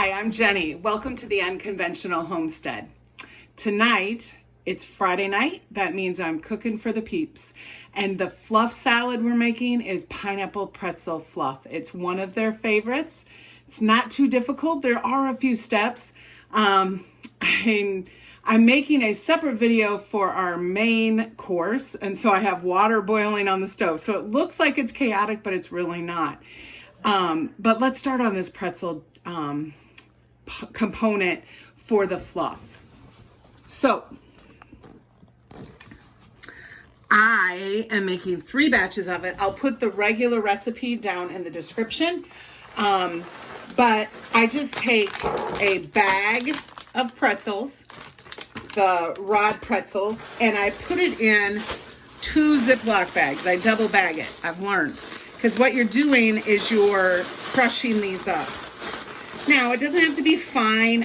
Hi, I'm Jenny. Welcome to the Unconventional Homestead. Tonight, it's Friday night. That means I'm cooking for the peeps. And the fluff salad we're making is pineapple pretzel fluff. It's one of their favorites. It's not too difficult. There are a few steps. I'm making a separate video for our main course. And so I have water boiling on the stove. So it looks like it's chaotic, but it's really not. But let's start on this pretzel component for the fluff. So I am making 3 batches of it. I'll put the regular recipe down in the description. But I just take a bag of pretzels, the rod pretzels, and I put it in 2 Ziploc bags. I double bag it, I've learned. Because what you're doing is you're crushing these up. Now, it doesn't have to be fine.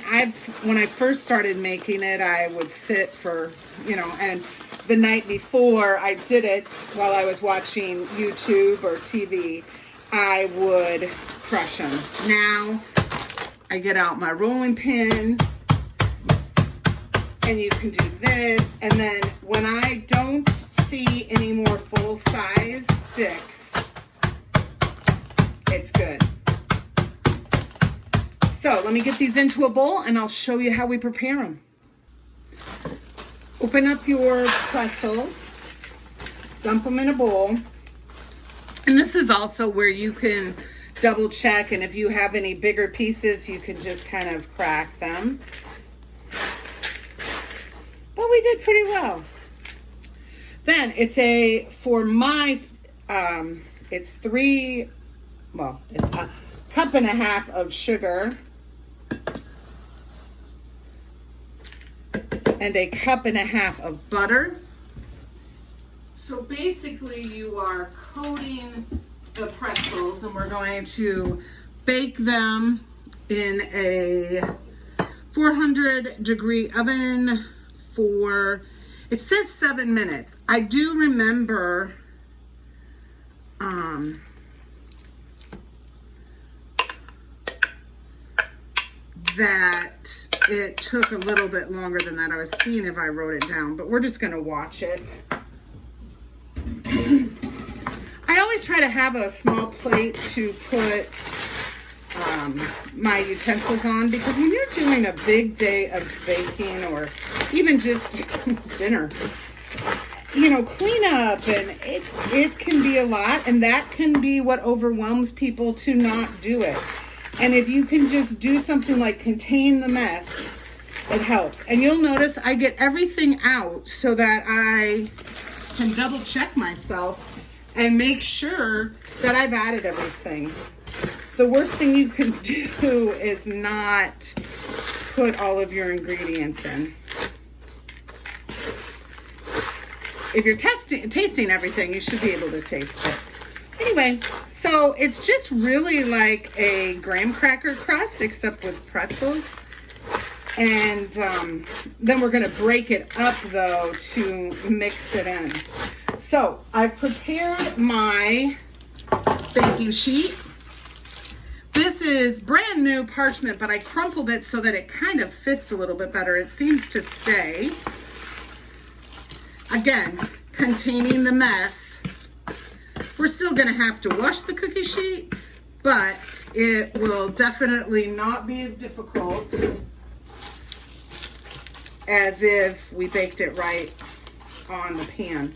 When I first started making it, I would sit for, and the night before I did it while I was watching YouTube or TV, I would crush them. Now, I get out my rolling pin, and you can do this. And then when I don't see any more full-size sticks, it's good. So let me get these into a bowl and I'll show you how we prepare them. Open up your pretzels, dump them in a bowl. And this is also where you can double check, and if you have any bigger pieces, you can just kind of crack them. But we did pretty well. Then it's it's a cup and a half of sugar and a cup and a half of butter. So basically you are coating the pretzels, and we're going to bake them in a 400-degree oven for, it says 7 minutes. I do remember that it took a little bit longer than that. I was seeing if I wrote it down, but we're just going to watch it. I always try to have a small plate to put my utensils on, because when you're doing a big day of baking or even just dinner, clean up, and it can be a lot, and that can be what overwhelms people to not do it. And if you can just do something like contain the mess, it helps. And you'll notice I get everything out so that I can double check myself and make sure that I've added everything. The worst thing you can do is not put all of your ingredients in. If you're tasting everything, you should be able to taste it. Anyway, so it's just really like a graham cracker crust, except with pretzels. And then we're going to break it up, though, to mix it in. So I've prepared my baking sheet. This is brand new parchment, but I crumpled it so that it kind of fits a little bit better. It seems to stay. Again, containing the mess. We're still going to have to wash the cookie sheet, but it will definitely not be as difficult as if we baked it right on the pan.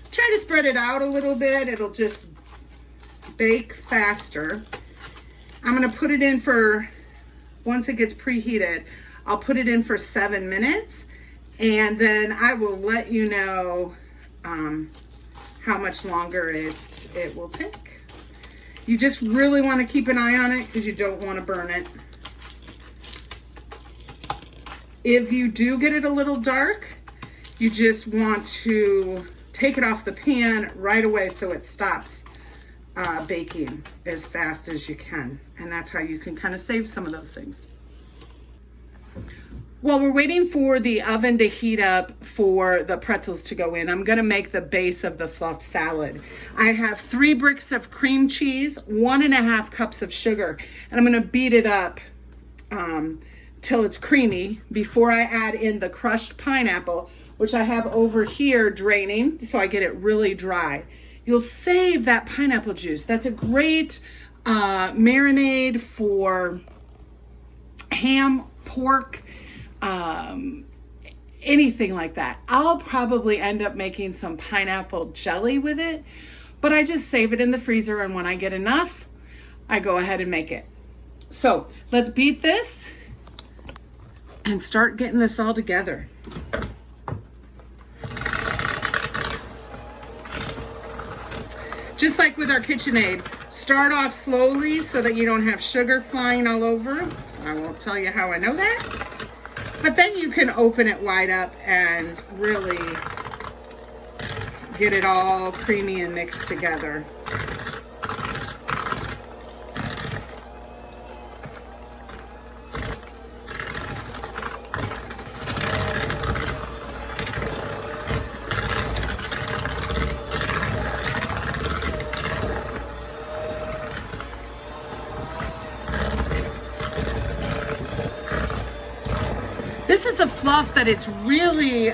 Try to spread it out a little bit. It'll just bake faster. I'm going to put it in for, once it gets preheated, I'll put it in for 7 minutes, and then I will let you know how much longer it will take. You just really want to keep an eye on it because you don't want to burn it. If you do get it a little dark, you just want to take it off the pan right away so it stops baking as fast as you can. And that's how you can kind of save some of those things. While we're waiting for the oven to heat up for the pretzels to go in, I'm going to make the base of the fluff salad. I have 3 bricks of cream cheese, 1.5 cups of sugar, and I'm going to beat it up till it's creamy before I add in the crushed pineapple, which I have over here draining so I get it really dry. You'll save that pineapple juice. That's a great marinade for ham, pork, anything like that. I'll probably end up making some pineapple jelly with it, but I just save it in the freezer, and when I get enough, I go ahead and make it. So let's beat this and start getting this all together. Just like with our KitchenAid, start off slowly so that you don't have sugar flying all over. I won't tell you how I know that. But then you can open it wide up and really get it all creamy and mixed together. This is a fluff that it's really,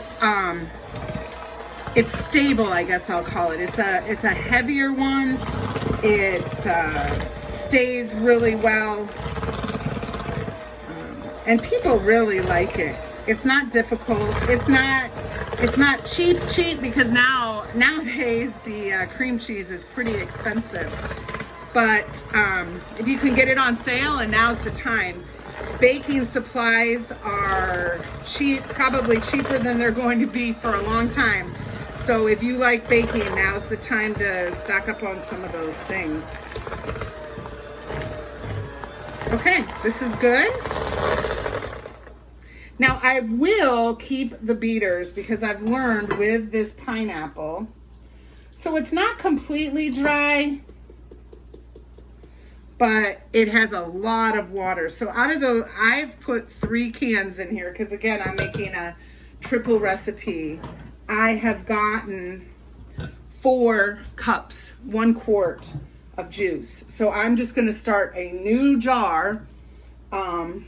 it's stable, I guess I'll call it. It's a heavier one. It stays really well. And people really like it. It's not difficult. It's not cheap because nowadays the cream cheese is pretty expensive. But if you can get it on sale, and now's the time. Baking supplies are cheap, probably cheaper than they're going to be for a long time. So if you like baking, now's the time to stock up on some of those things. Okay, this is good. Now I will keep the beaters because I've learned with this pineapple. So it's not completely dry, but it has a lot of water. So out of those, I've put 3 cans in here because again, I'm making a triple recipe. I have gotten 4 cups, 1 quart of juice. So I'm just gonna start a new jar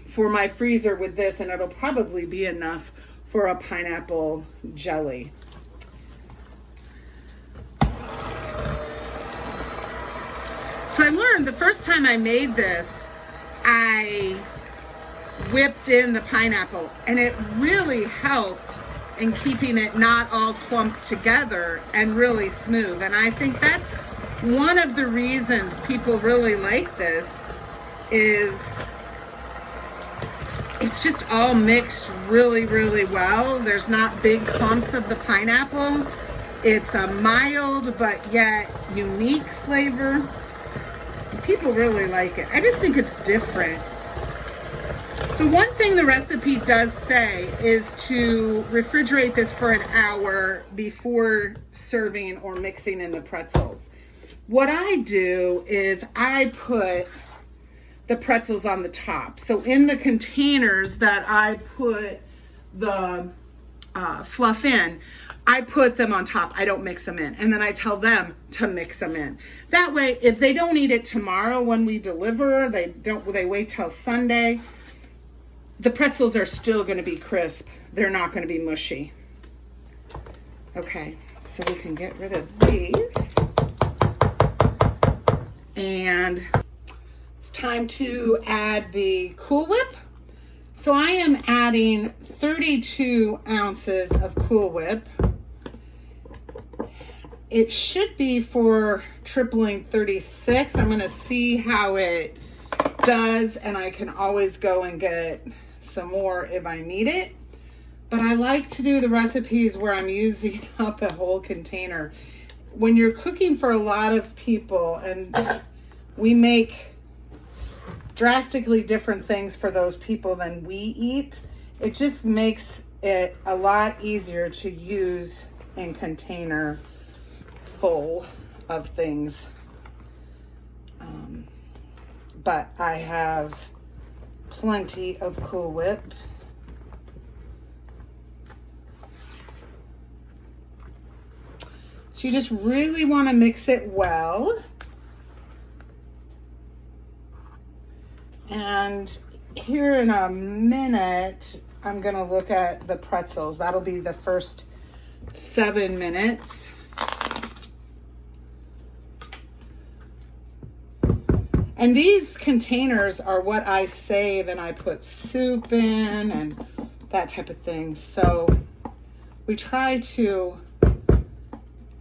for my freezer with this, and it'll probably be enough for a pineapple jelly. So I learned the first time I made this, I whipped in the pineapple, and it really helped in keeping it not all clumped together and really smooth. And I think that's one of the reasons people really like this is it's just all mixed really, really well. There's not big clumps of the pineapple. It's a mild but yet unique flavor. People really like it. I just think it's different. The one thing the recipe does say is to refrigerate this for an hour before serving or mixing in the pretzels. What I do is I put the pretzels on the top. So in the containers that I put the fluff in, I put them on top. I don't mix them in. And then I tell them to mix them in. That way, if they don't eat it tomorrow when we deliver, they wait till Sunday, the pretzels are still going to be crisp. They're not going to be mushy. Okay, so we can get rid of these. And it's time to add the Cool Whip. So I am adding 32 ounces of Cool Whip. It should be for tripling 36. I'm going to see how it does, and I can always go and get some more if I need it. But I like to do the recipes where I'm using up a whole container. When you're cooking for a lot of people, and we make drastically different things for those people than we eat, it just makes it a lot easier to use in container full of things. But I have plenty of Cool Whip. So you just really want to mix it well. And here in a minute, I'm gonna look at the pretzels. That'll be the first 7 minutes. And these containers are what I save and I put soup in and that type of thing. So we try to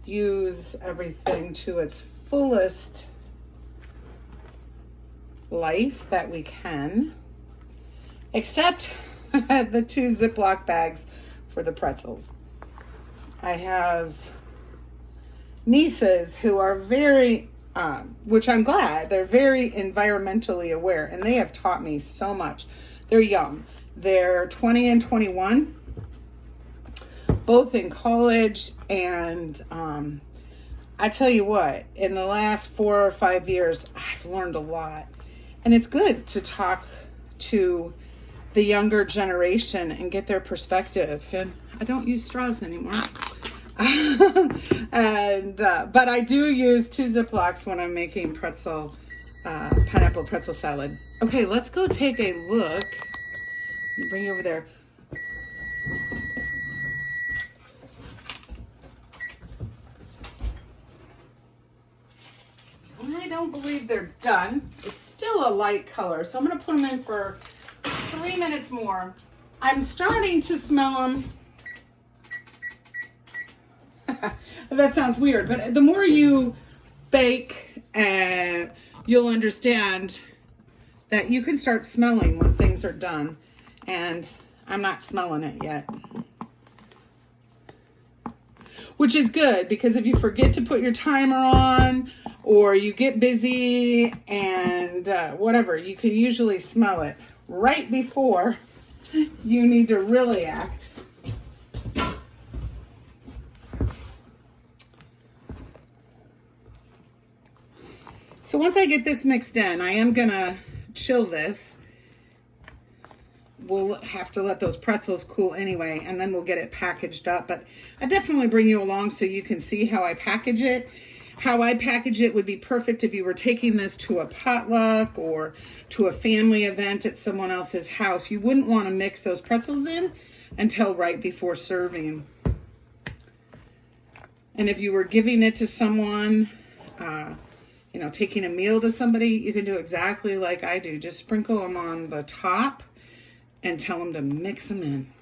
use everything to its fullest life that we can, except the 2 Ziploc bags for the pretzels. I have nieces who are very which I'm glad, they're very environmentally aware, and they have taught me so much. They're young. They're 20 and 21, both in college, and I tell you what, in the last 4 or 5 years, I've learned a lot. And it's good to talk to the younger generation and get their perspective. And I don't use straws anymore. But I do use 2 Ziplocs when I'm making pineapple pretzel salad. Okay, let's go take a look. Bring you over there. I don't believe they're done. It's still a light color, so I'm gonna put them in for 3 minutes more. I'm starting to smell them. That sounds weird, but the more you bake, you'll understand that you can start smelling when things are done, and I'm not smelling it yet. Which is good, because if you forget to put your timer on, or you get busy and whatever, you can usually smell it right before you need to really act. So once I get this mixed in, I am gonna chill this. We'll have to let those pretzels cool anyway, and then we'll get it packaged up. But I definitely bring you along so you can see how I package it. How I package it would be perfect if you were taking this to a potluck or to a family event at someone else's house. You wouldn't want to mix those pretzels in until right before serving. And if you were giving it to someone, taking a meal to somebody, you can do exactly like I do. Just sprinkle them on the top and tell them to mix them in.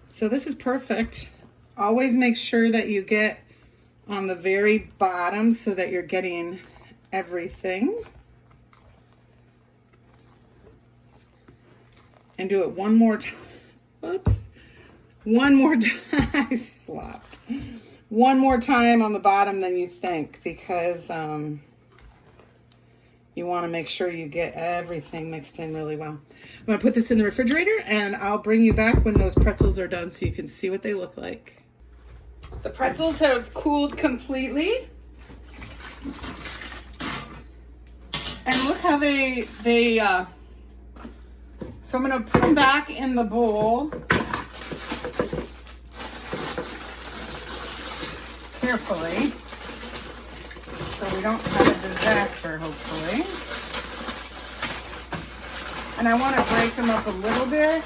So this is perfect. Always make sure that you get on the very bottom so that you're getting everything. And do it one more time. Oops. One more time. I slopped. One more time on the bottom than you think, because you want to make sure you get everything mixed in really well. I'm going to put this in the refrigerator, and I'll bring you back when those pretzels are done so you can see what they look like. The pretzels have cooled completely. And look how so I'm going to put them back in the bowl. Carefully, so we don't have a disaster, hopefully. And I want to break them up a little bit.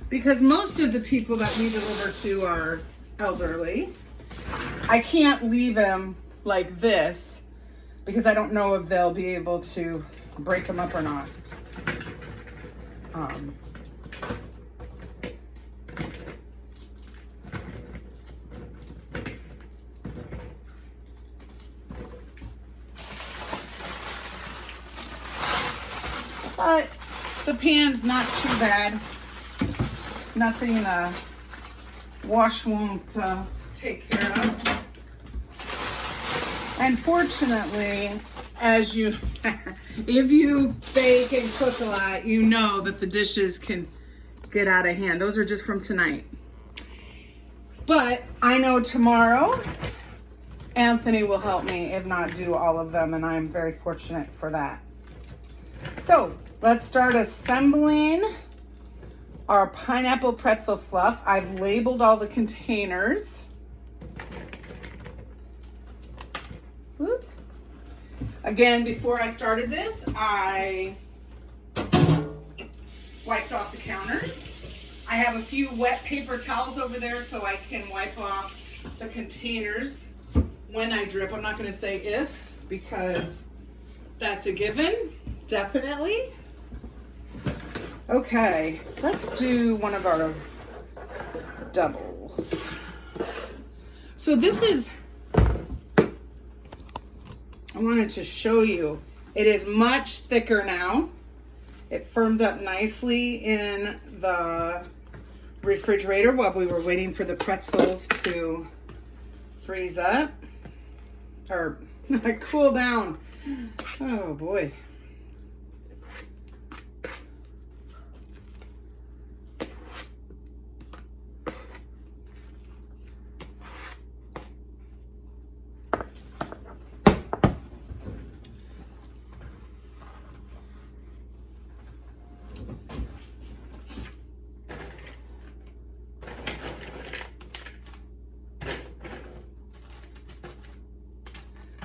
Because most of the people that we deliver to are elderly. I can't leave them like this because I don't know if they'll be able to break them up or not. But the pan's not too bad. Nothing the wash won't take care of. And fortunately, if you bake and cook a lot, you know that the dishes can get out of hand. Those are just from tonight. But I know tomorrow, Anthony will help me, if not do all of them, and I'm very fortunate for that. So let's start assembling our pineapple pretzel fluff. I've labeled all the containers. Oops. Again, before I started this, I wiped off the counters. I have a few wet paper towels over there so I can wipe off the containers when I drip. I'm not going to say if, because that's a given, definitely. Okay, let's do one of our doubles. So this is, I wanted to show you, it is much thicker now. It firmed up nicely in the refrigerator while we were waiting for the pretzels to freeze up or cool down. Oh boy.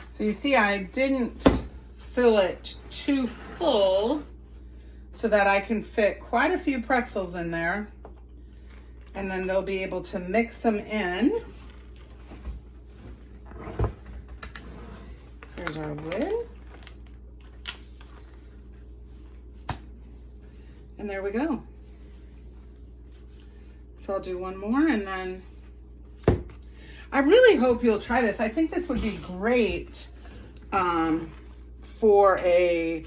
So you see, I didn't fill it too full so that I can fit quite a few pretzels in there, and then they'll be able to mix them in. Here's our lid. And there we go. So I'll do one more, and then I really hope you'll try this. I think this would be great for a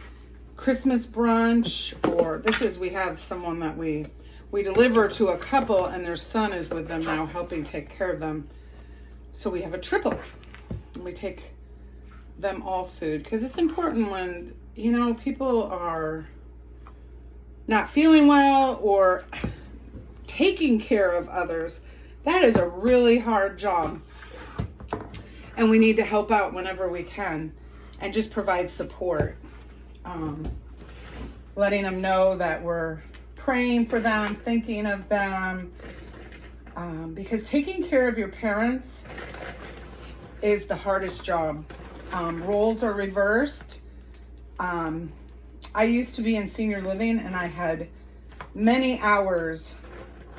Christmas brunch, or we have someone that we deliver to a couple and their son is with them now helping take care of them. So we have a triple. And we take them all food, because it's important when, you know, people are not feeling well or taking care of others. That is a really hard job, and we need to help out whenever we can and just provide support. Letting them know that we're praying for them, thinking of them, because taking care of your parents is the hardest job. Roles are reversed. I used to be in senior living, and I had many hours,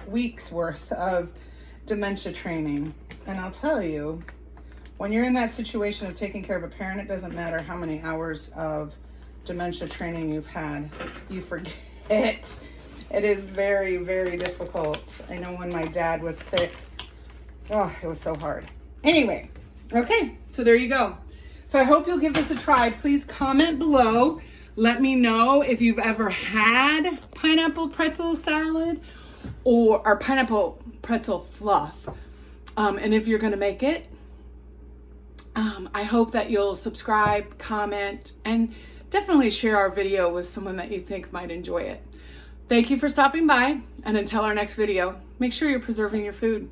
weeks worth of dementia training. And I'll tell you, when you're in that situation of taking care of a parent, it doesn't matter how many hours of dementia training you've had, you forget. It is very, very difficult. I know when my dad was sick, oh, it was so hard. Anyway, okay, so there you go. So I hope you'll give this a try. Please comment below. Let me know if you've ever had pineapple pretzel salad or pineapple pretzel fluff. And if you're gonna make it, I hope that you'll subscribe, comment, and definitely share our video with someone that you think might enjoy it. Thank you for stopping by, and until our next video, make sure you're preserving your food.